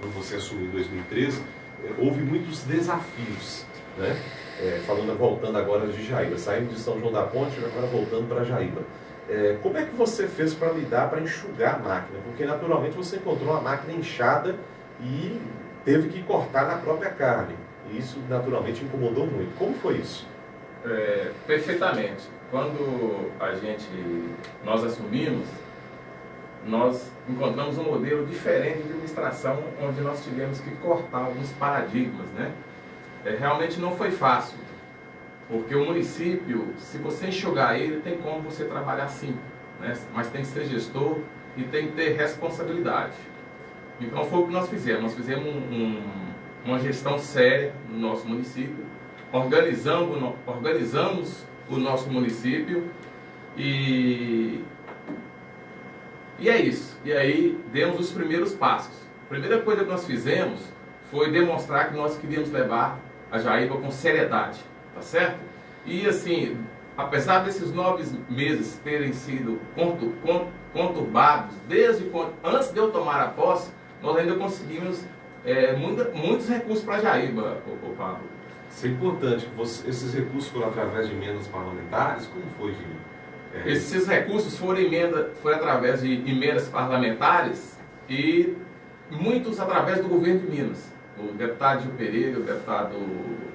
quando você assumiu em 2013, houve muitos desafios, né? Voltando agora de Jaíba, saindo de São João da Ponte, agora voltando para Jaíba. Como é que você fez para lidar, para enxugar a máquina? Porque naturalmente você encontrou uma máquina inchada e teve que cortar na própria carne. E isso naturalmente incomodou muito. Como foi isso? Perfeitamente. Quando nós assumimos, nós encontramos um modelo diferente de administração, onde nós tivemos que cortar alguns paradigmas, né? Realmente não foi fácil, porque o município, se você enxugar ele, tem como você trabalhar sim, né? Mas tem que ser gestor e tem que ter responsabilidade. Então foi o que nós fizemos. Nós fizemos uma gestão séria no nosso município, organizamos o nosso município e é isso. E aí demos os primeiros passos. A primeira coisa que nós fizemos foi demonstrar que nós queríamos levar a Jaíba com seriedade, tá certo? E assim, apesar desses 9 meses terem sido conturbados, antes de eu tomar a posse, nós ainda conseguimos muitos recursos para a Jaíba, Pablo. Isso é importante. Esses recursos foram através de emendas parlamentares? Como foi, Gil? Esses recursos foram através de emendas parlamentares e muitos através do governo de Minas. O deputado Gil Pereira, o deputado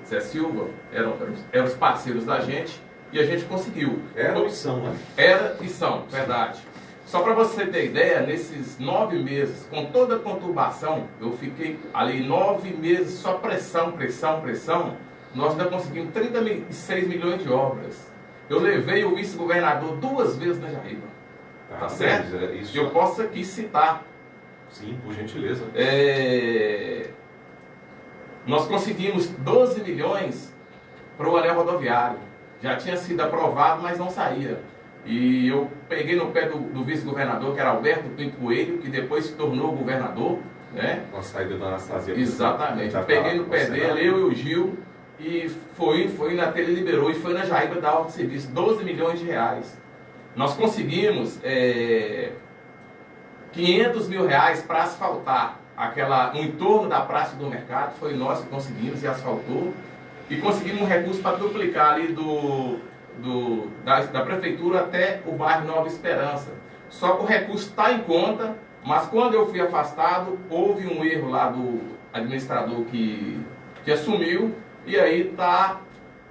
Zé Silva eram os parceiros da gente e a gente conseguiu. Era e são, né? Era e são, verdade. Só para você ter ideia, nesses 9 meses, com toda a conturbação, eu fiquei ali 9 meses só pressão, nós ainda conseguimos 36 milhões de obras. Eu levei o vice-governador 2 vezes na Jaíba. Tá certo? Isso... Eu posso aqui citar. Sim, por gentileza. Nós conseguimos 12 milhões para o anel rodoviário. Já tinha sido aprovado, mas não saía. E eu peguei no pé do vice-governador, que era Alberto Pinto Coelho, que depois se tornou governador, né? Com a saída da Anastasia. Exatamente. Eu peguei no pé dele, eu e o Gil, e foi na tele, ele liberou, e foi na Jaíba da ordem de serviço, 12 milhões de reais. Nós conseguimos 500 mil reais para asfaltar o entorno da Praça do Mercado, foi nós que conseguimos e asfaltou. E conseguimos um recurso para duplicar ali da prefeitura até o bairro Nova Esperança. Só que o recurso está em conta, mas quando eu fui afastado, houve um erro lá do administrador que assumiu, e aí está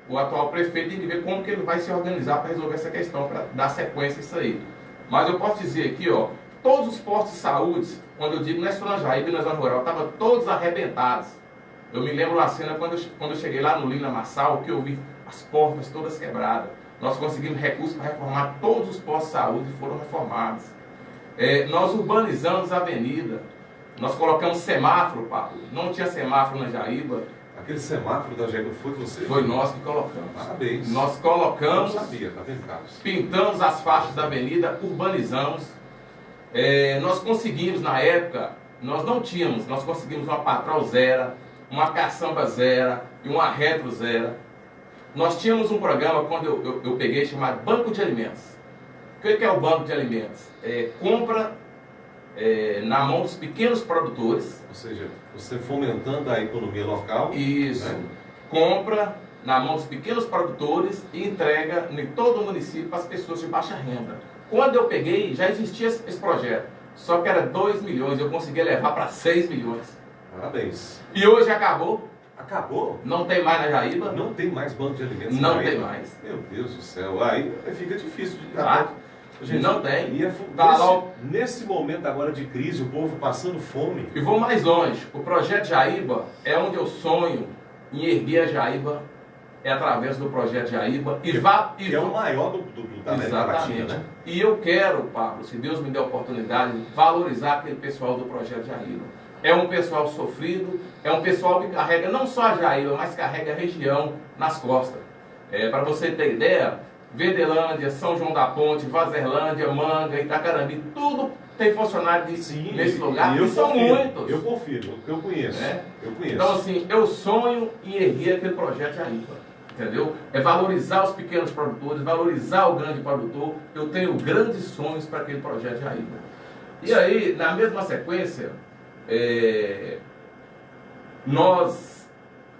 o atual prefeito tem que ver como que ele vai se organizar para resolver essa questão, para dar sequência a isso aí. Mas eu posso dizer aqui, ó, todos os postos de saúde, quando eu digo não é só na Jaíba e na zona rural, estavam todos arrebentados. Eu me lembro uma cena quando eu cheguei lá no Lina Massal, que eu vi as portas todas quebradas. Nós conseguimos recursos para reformar todos os postos de saúde e foram reformados. Nós urbanizamos a avenida. Nós colocamos semáforo, Pablo. Não tinha semáforo na Jaíba. Aquele semáforo da Jaíba foi você? Foi nós que colocamos. Parabéns. Nós colocamos, eu não sabia, tá vendo, Carlos? Pintamos as faixas da avenida, urbanizamos. Nós conseguimos, na época, nós conseguimos uma patrol zero, uma caçamba zero e uma retro zero. Nós tínhamos um programa, quando eu peguei, chamado Banco de Alimentos. O que é o Banco de Alimentos? Compra na mão dos pequenos produtores. Ou seja, você fomentando a economia local. Isso. Né? Compra na mão dos pequenos produtores e entrega em todo o município para as pessoas de baixa renda. Quando eu peguei, já existia esse projeto. Só que era 2 milhões, eu consegui levar para 6 milhões. Parabéns. E hoje acabou. Acabou? Não tem mais na Jaíba. Não tem mais banco de alimentos na Jaíba? Não tem mais. Meu Deus do céu. Aí fica difícil de... Gente, não tem. Nesse momento agora de crise, o povo passando fome. E vou mais longe. O projeto Jaíba é onde eu sonho em erguer a Jaíba, através do projeto Jaíba. Que é o maior da América Latina, né? E eu quero, Pablo, se Deus me der a oportunidade, valorizar aquele pessoal do projeto Jaíba. É um pessoal sofrido, é um pessoal que carrega não só a Jaíba, mas carrega a região nas costas. Para você ter ideia, Verdelândia, São João da Ponte, Vazerlândia, Manga, Itacarambi, tudo tem funcionário nesse lugar, e são muitos. Eu confiro, eu conheço. Eu conheço. Então assim, eu sonho em erguer aquele projeto Jaíba, entendeu? É valorizar os pequenos produtores, valorizar o grande produtor. Eu tenho grandes sonhos para aquele projeto Jaíba. E aí, na mesma sequência, nós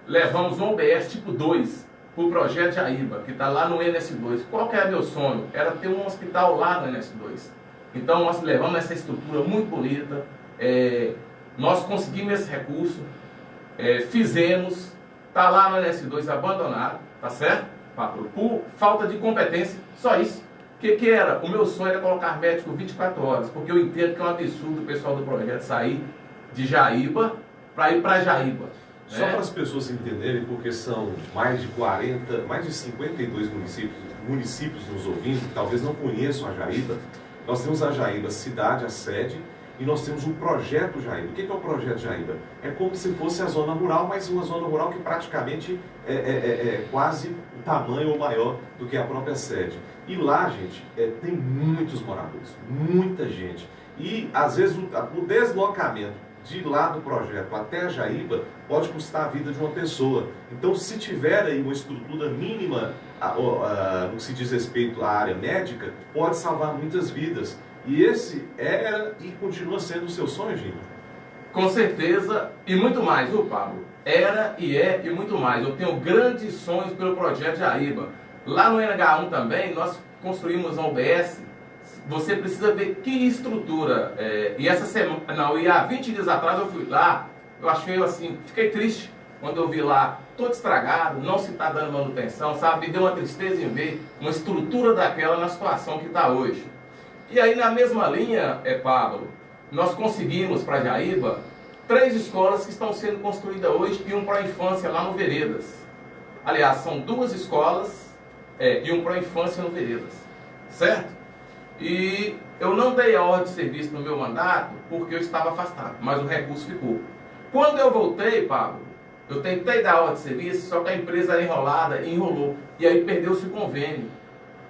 levamos um OBS tipo 2 para o projeto Jaíba, que está lá no NS2. Qual que era meu sonho? Era ter um hospital lá no NS2. Então nós levamos essa estrutura muito bonita, nós conseguimos esse recurso, fizemos, está lá no NS2 abandonado, tá certo? Por falta de competência, só isso. O que era? O meu sonho era colocar médico 24 horas, porque eu entendo que é um absurdo o pessoal do projeto sair de Jaíba para ir para Jaíba. Só para as pessoas entenderem, porque são mais de 40, mais de 52 municípios nos ouvindo, que talvez não conheçam a Jaíba. Nós temos a Jaíba cidade, a sede, e nós temos um projeto Jaíba. O que é o projeto Jaíba? É como se fosse a zona rural, mas uma zona rural que praticamente é quase o tamanho ou maior do que a própria sede. E lá, gente, tem muitos moradores, muita gente. E, às vezes, o deslocamento de lá do projeto até a Jaíba pode custar a vida de uma pessoa. Então, se tiver aí uma estrutura mínima no que se diz respeito à área médica, pode salvar muitas vidas. E esse era e continua sendo o seu sonho, Gino? Com certeza, e muito mais, viu, Pablo? Era e é e muito mais. Eu tenho grandes sonhos pelo projeto Jaíba. Lá no NH1 também, nós construímos um OBS. Você precisa ver que estrutura. E essa semana, não, e há 20 dias atrás eu fui lá, eu achei assim, fiquei triste quando eu vi lá, todo estragado, não se está dando manutenção, sabe? Me deu uma tristeza em ver uma estrutura daquela na situação que está hoje. E aí na mesma linha, Pablo, nós conseguimos para Jaíba 3 escolas que estão sendo construídas hoje e um pró-infância lá no Veredas. Aliás, são 2 escolas e um pró-infância no Veredas, certo? E eu não dei a ordem de serviço no meu mandato porque eu estava afastado, mas o recurso ficou. Quando eu voltei, Pablo, eu tentei dar a ordem de serviço, só que a empresa era enrolada e enrolou. E aí perdeu-se o convênio.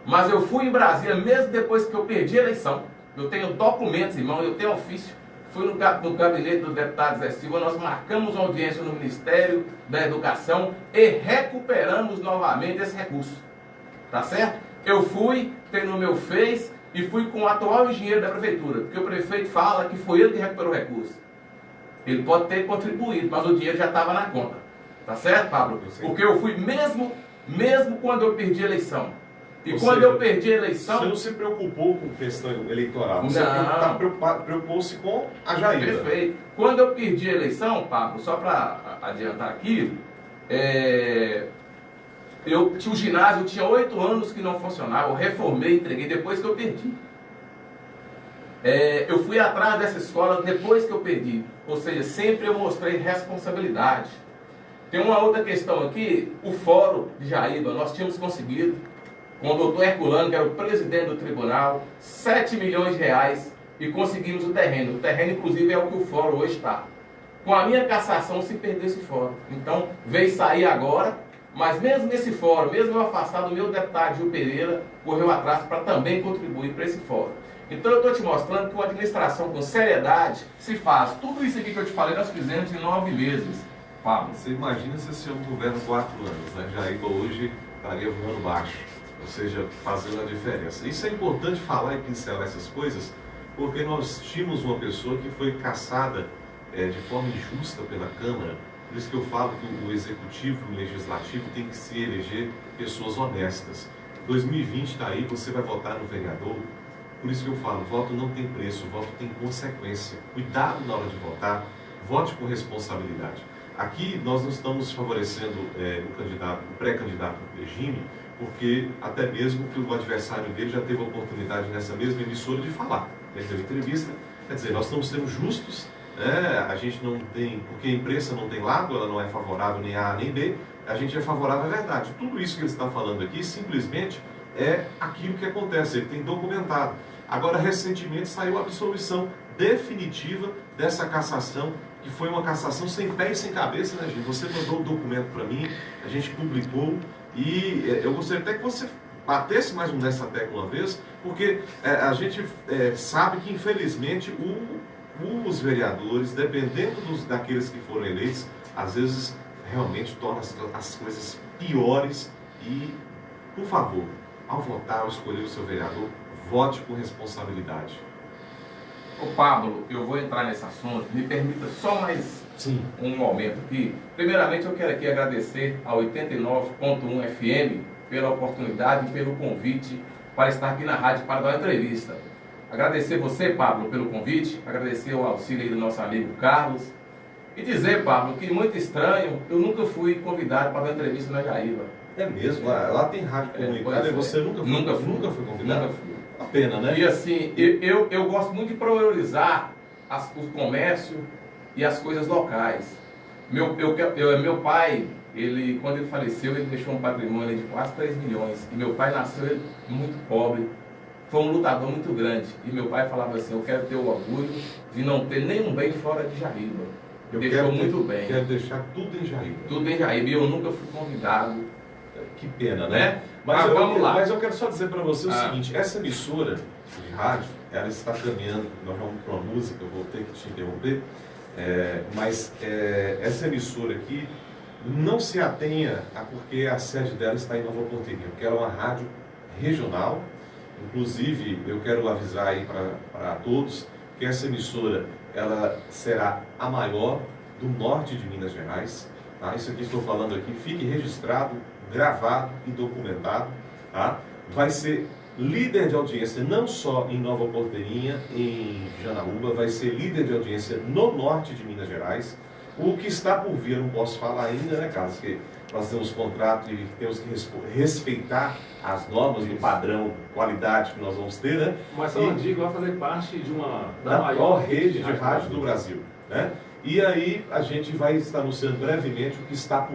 Mas eu fui em Brasília, mesmo depois que eu perdi a eleição. Eu tenho documentos, irmão, eu tenho ofício. Fui no gabinete do deputado Zé Silva, nós marcamos uma audiência no Ministério da Educação e recuperamos novamente esse recurso. Tá certo? Eu fui, tem no meu Face, e fui com o atual engenheiro da prefeitura, porque o prefeito fala que foi ele que recuperou o recurso. Ele pode ter contribuído, mas o dinheiro já estava na conta. Tá certo, Pablo? Porque eu fui mesmo quando eu perdi a eleição. E ou quando eu perdi a eleição... Você não se preocupou com questão eleitoral, você preocupou-se com a Jaíba. Perfeito. Quando eu perdi a eleição, Pablo, só para adiantar aqui, o ginásio tinha 8 anos que não funcionava, eu reformei, entreguei depois que eu perdi. Eu fui atrás dessa escola depois que eu perdi, ou seja, sempre eu mostrei responsabilidade. Tem uma outra questão aqui, o fórum de Jaíba, nós tínhamos conseguido, com o doutor Herculano, que era o presidente do tribunal, 7 milhões de reais e conseguimos o terreno. O terreno, inclusive, é o que o fórum hoje está. Com a minha cassação, se perdeu esse fórum. Então, veio sair agora, mas mesmo nesse fórum, mesmo eu afastado, o meu deputado Gil Pereira correu atrás para também contribuir para esse fórum. Então, eu estou te mostrando que uma administração com seriedade se faz. Tudo isso aqui que eu te falei, nós fizemos em 9 meses, Pablo. Você imagina se esse homem governa 4 anos, né? Jaíba hoje estaria voando baixo. Ou seja, fazendo a diferença. Isso é importante falar e pincelar essas coisas, porque nós tínhamos uma pessoa que foi caçada de forma injusta pela Câmara. Por isso que eu falo que o Executivo e o Legislativo tem que se eleger pessoas honestas. 2020 está aí, você vai votar no vereador. Por isso que eu falo, voto não tem preço, voto tem consequência. Cuidado na hora de votar, vote com responsabilidade. Aqui nós não estamos favorecendo o pré-candidato do regime, porque até mesmo que o adversário dele já teve a oportunidade nessa mesma emissora de falar, deu entrevista. Quer dizer, nós estamos sendo justos, né? A gente não tem, porque a imprensa não tem lado, ela não é favorável nem A nem B, a gente é favorável à verdade. Tudo isso que ele está falando aqui simplesmente é aquilo que acontece, ele tem documentado. Agora, recentemente saiu a absolvição definitiva dessa cassação, que foi uma cassação sem pé e sem cabeça, né, gente? Você mandou o documento para mim, a gente publicou. E eu gostaria até que você batesse mais nessa tecla uma vez, porque a gente sabe que, infelizmente, os vereadores, dependendo daqueles que foram eleitos, às vezes realmente tornam as coisas piores. E, por favor, ao votar, ao escolher o seu vereador, vote com responsabilidade. Ô Pablo, eu vou entrar nesse assunto, me permita só mais Sim. um momento aqui. Primeiramente eu quero aqui agradecer a 89.1 FM pela oportunidade e pelo convite para estar aqui na rádio para dar uma entrevista. Agradecer você, Pablo, pelo convite, agradecer o auxílio aí do nosso amigo Carlos e dizer, Pablo, que muito estranho, eu nunca fui convidado para dar uma entrevista na Jaíba. É mesmo? Lá tem rádio comunitária e você nunca foi convidado? Nunca fui. Uma pena, né? E assim, eu gosto muito de priorizar o comércio e as coisas locais. Meu pai, quando ele faleceu, ele deixou um patrimônio de quase 3 milhões. E meu pai nasceu muito pobre, foi um lutador muito grande. E meu pai falava assim, eu quero ter o orgulho de não ter nenhum bem fora de Jaíba. Deixou muito bem. Quero deixar tudo em Jaíba. Tudo em Jaíba. E eu nunca fui convidado. Que pena, né? Vamos lá. Mas eu quero só dizer para você o seguinte, essa emissora de rádio, ela está caminhando, nós vamos para uma música, eu vou ter que te interromper, mas essa emissora aqui não se atenha a porque a sede dela está em Nova Porteirinha, porque ela é uma rádio regional. Inclusive, eu quero avisar aí para todos que essa emissora ela será a maior do norte de Minas Gerais. Tá? Isso aqui estou falando aqui, fique registrado, gravado e documentado. Tá? Vai ser líder de audiência não só em Nova Porteirinha, em Janaúba, vai ser líder de audiência no norte de Minas Gerais. O que está por vir eu não posso falar ainda, né, Carlos? Que nós temos contrato e temos que respeitar as normas do padrão qualidade que nós vamos ter, né? Mas só digo, vai fazer parte da maior rede de rádio do Brasil, né? E aí a gente vai estar anunciando brevemente o que está por vir.